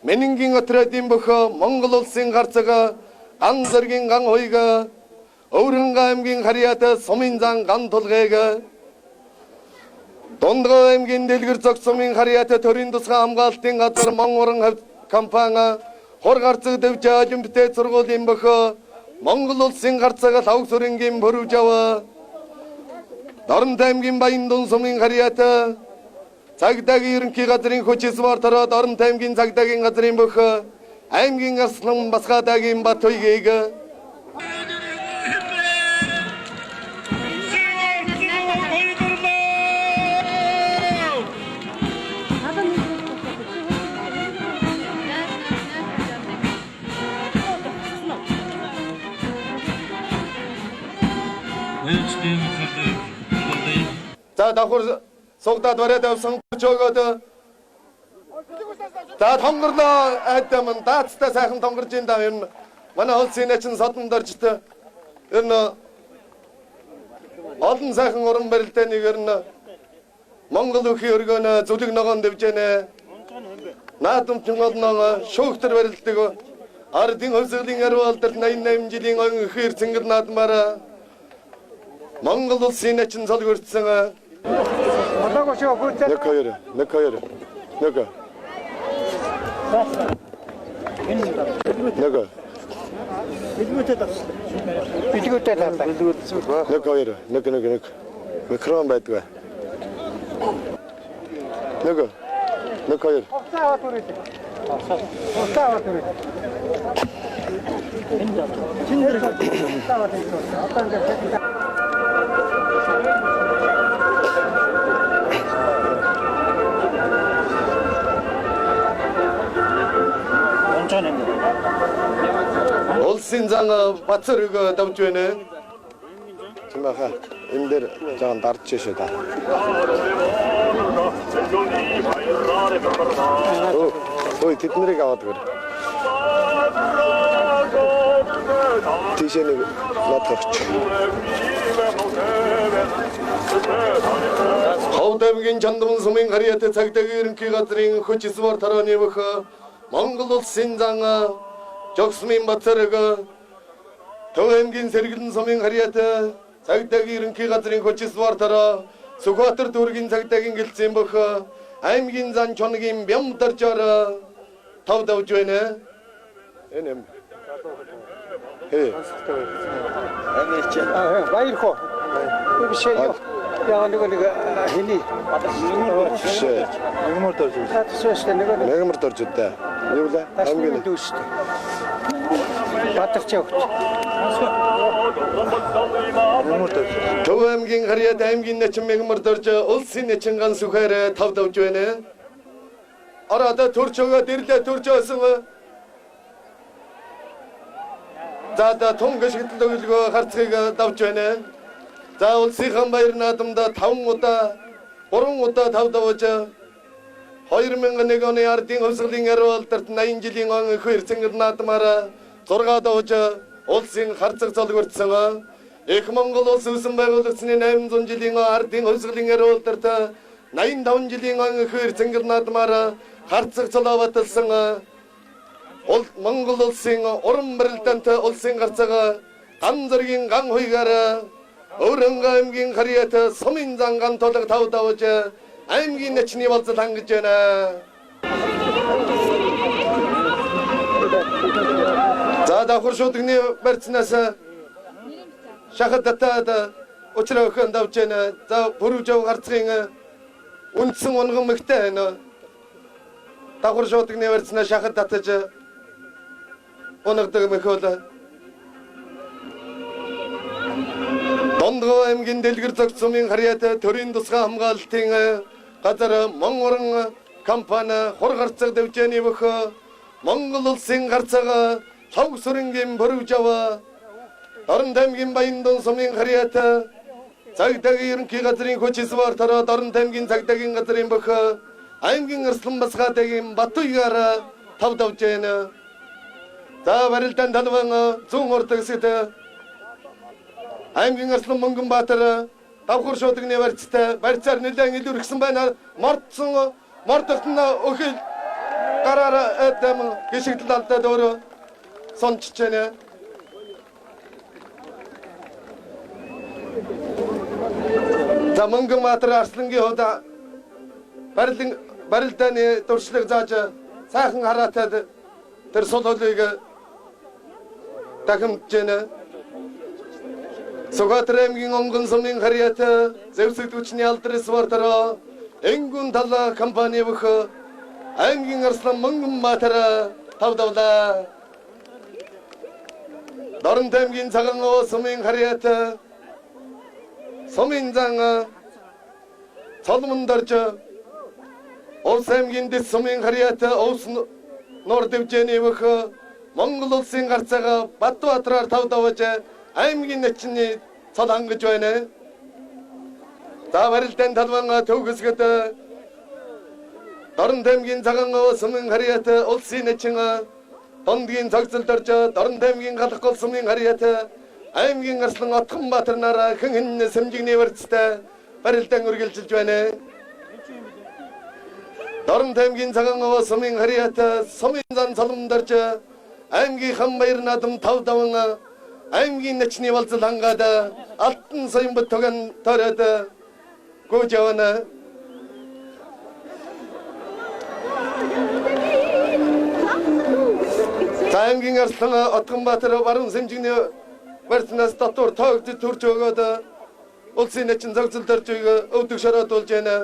Менингийн отрядын бөхө Монгол улсын гарцага ган зэргийн ган хойга Өвөрхөнгө аймгийн харьяата сумын зан ган тулгайга Дундгой аймгийн дэлгэр зог сумын харьяата төрийн тусгай хамгаалтын газар Монгорон компани хор гарцаг дэвж ажим битээ сургуулийн бөхө Монгол улсын гарцага лавг сүрэнгийн бүрүүж ава Дарамт аймгийн Баяндун сумын харьяата цагдаагийн ерөнхий газрын хүчис бартараа Дарамт аймгийн цагдаагийн газрын бөхө аймгийн Арслан Басгаадагийн Бат хоёгийг За давхар сугдаад бариад авсан чөөгөөд за тонгорлоо айдамн даацтай сайхан тонгорж ин даа ер нь манай улсын начин содон доржт ер нь олон сайхан уран барилтын нэг ер нь Монгол өхий өргөнө зүлэг ногоон дэвжэнэ наадам чонголноо шүүхтэр барилтыг ардын хөвсгөлийн арвалдар 88 жилийн он өхөр цэнгэл наадмаараа Монгол улсын начин солигдсон Нэг хоёр. Микрофон байдаг. Нэг хоёр. Улсын зан Бацрыг давж байна. Чимээхэ энэ дээр жаан дарж шээ да. Ой тэднэрийг аваад гэр. Тийшээ нэг надгавч. Ховдамгийн Чандман сумын харьяата цагдаагийн ерөнхий газрын хүчис бартараа нэмэх Монгол улсын зан Жогсмын Бацрыг Төв аймгийн Сэргэлэн сумын харьяата цагдаагийн ерөнхий газрын хүчис бартараа Сүхбаатар дүүргийн цагдаагийн гэлцэн бөх аймгийн зан чоногийн Бямдаржаар тав давж байна. Энэ баярхоо. Биш ээ. Яа нэг хэний нэгмэр дөрж үдэ. Юу лээ? Аймгийн дүүштэй. Батарч явт. Төв аймгийн харьяат аймгийн начин нэгмэр дөрж улсын начин ган сүхээр тав давж байна. Арада төрч өгөөд ирлээ төрж өсөн. За том гიშгдэл өглөө харцгийг давж байна. За улсын баяр наадамда 5 удаа 3 удаа тав давж 2001 оны ардын хөвсгөлийн арвалдарт 80 жилийн он өхөр цэнгэл наадмаараа 6 давж улсын харцаг золгордсон. Их Монгол улс үсэн байгуулагдсны 800 жилийн ардын хөвсгөлийн арвалдарт 85 жилийн он өхөр цэнгэл наадмаараа харцаг золооватсан. Монгол улсын уран барилдаант улсын гарцага ган зэргийн ган хойгаараа Өвөрхөнгө аймгийн харьяата сумын зан ган толго тав давж аймгийн начны болцол хангаж байна. За давхар шуудгны барьцнаас шахад татаад учраа өхөн давж байна. За бүрүүж ав гарцгийн үндсэн унган мэгтэй байна. Давхар шуудгны барьцнаас шахад татаж унагдаг мөхөл Дундгой аймгийн дэлгэр зог сумын харьяата төрийн тусгай хамгаалтын газар Монгорон компани хор гарцаг дэвжээний бөх Монгол улсын гарцага лавг сүрэнгийн бүрүүж ава Дарамт аймгийн Баяндун сумын харьяата цагдаагийн ерөнхий газрын хүчис бартараа Дарамт аймгийн цагдаагийн газрын бөх аймгийн Арслан Басгаадагийн Бат хоёгаар тав давж байна. За барилдаан талбан зүүн урдагсэд аймгийн Арслан Мөнгөнбаатар давхар шуудгны барьцтай барьцаар нэлээд илүүрхсэн байна. Мордсон мордолтон өхөл гараараа эдэм гişigдэл алдаад өөрөө сончж байна. За Мөнгөнбаатар Арслангийн хувьд барилдааны дуршлаг зааж сайхан хараатаад тэр сул хөлийг дахимж байна. Сүхбаатар аймгийн Онгон сумын харьяат зэвсэгдүүчний алдар спортоор Энгүн талаа компани бүх аймгийн Арслан Мөнгөнбаатар тавдавлаа. Дорн аймгийн Цагаан сумын харьяат Суминзан Соломондарж Улс аймгийн дэс сумын харьяат Овс Нор дэвжээний бүх Монгол улсын гарцаага Бадбаатараар тавдавж аймгийн начны цол хангаж байна. За барилдааны талбан төвгөсгөд Дорн аймгийн Цагаан сумын харьяат улсын начин Дондгийн цогцолдорж Дорн аймгийн Галхгол сумын харьяат аймгийн Арслан Отгонбаатар нараа хэн сэмжигний вэрцтэй барилдаан үргэлжилж байна. Дорн аймгийн Цагаан сумын харьяат Суминзан Соломондарж аймгийн Ханбаяр наадам тавдаван аймгийн начны болцол хангаад алтан соён бүтгэн төрөд гүйж явна. аймгийн Арслан Отгонбаатар баруун сэмжигний вэрцнээс дотор тоогд төрж өгөөд улсын начин зогсолдорж өвдөг шороодуулж байна.